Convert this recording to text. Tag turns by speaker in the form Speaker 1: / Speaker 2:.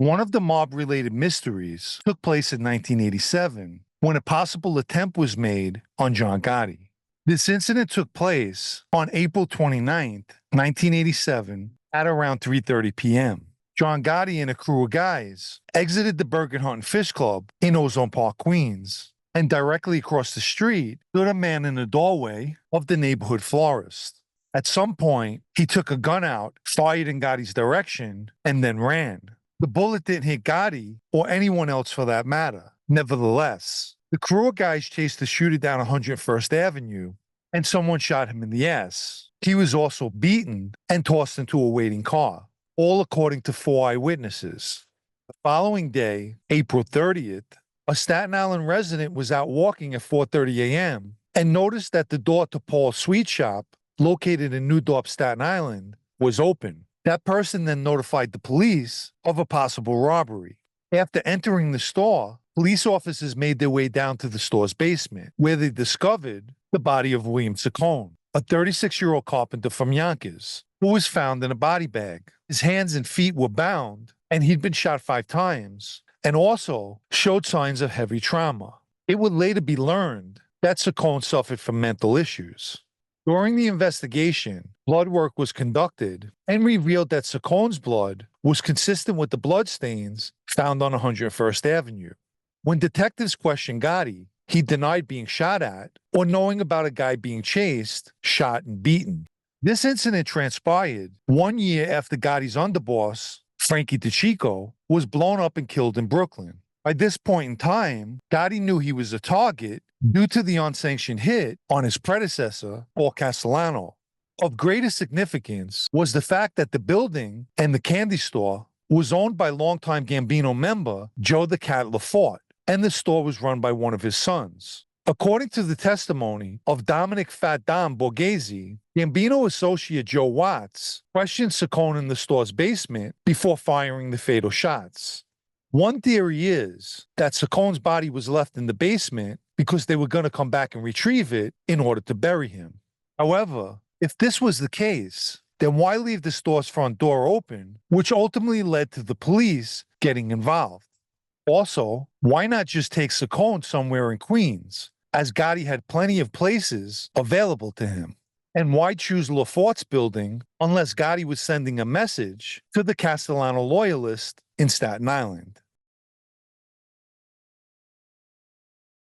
Speaker 1: One of the mob-related mysteries took place in 1987 when a possible attempt was made on John Gotti. This incident took place on April 29th, 1987 at around 3:30 p.m. John Gotti and a crew of guys exited the Burger Hunt and Fish Club in Ozone Park, Queens, and directly across the street stood a man in the doorway of the neighborhood florist. At some point, he took a gun out, fired in Gotti's direction, and then ran. The bullet didn't hit Gotti, or anyone else for that matter. Nevertheless, the crew of guys chased the shooter down 101st Avenue, and someone shot him in the ass. He was also beaten and tossed into a waiting car, all according to 4 eyewitnesses. The following day, April 30th, a Staten Island resident was out walking at 4:30 a.m. and noticed that the door to Paul's Sweet Shop, located in New Dorp, Staten Island, was open. That person then notified the police of a possible robbery. After entering the store, police officers made their way down to the store's basement, where they discovered the body of William Saccone, a 36-year-old carpenter from Yonkers, who was found in a body bag. His hands and feet were bound, and he'd been shot 5 times, and also showed signs of heavy trauma. It would later be learned that Saccone suffered from mental issues. During the investigation, blood work was conducted and revealed that Saccone's blood was consistent with the bloodstains found on 101st Avenue. When detectives questioned Gotti, he denied being shot at or knowing about a guy being chased, shot, and beaten. This incident transpired 1 year after Gotti's underboss, Frankie DeChico, was blown up and killed in Brooklyn. By this point in time, Gotti knew he was a target due to the unsanctioned hit on his predecessor, Paul Castellano. Of greater significance was the fact that the building and the candy store was owned by longtime Gambino member Joe the Cat Lafort, and the store was run by one of his sons. According to the testimony of Dominic Fat Dom Borghese, Gambino associate Joe Watts questioned Saccone in the store's basement before firing the fatal shots. One theory is that Saccone's body was left in the basement because they were going to come back and retrieve it in order to bury him. However, if this was the case, then why leave the store's front door open, which ultimately led to the police getting involved? Also, why not just take Saccone somewhere in Queens, as Gotti had plenty of places available to him? And why choose Lafort's building unless Gotti was sending a message to the Castellano loyalist in Staten Island?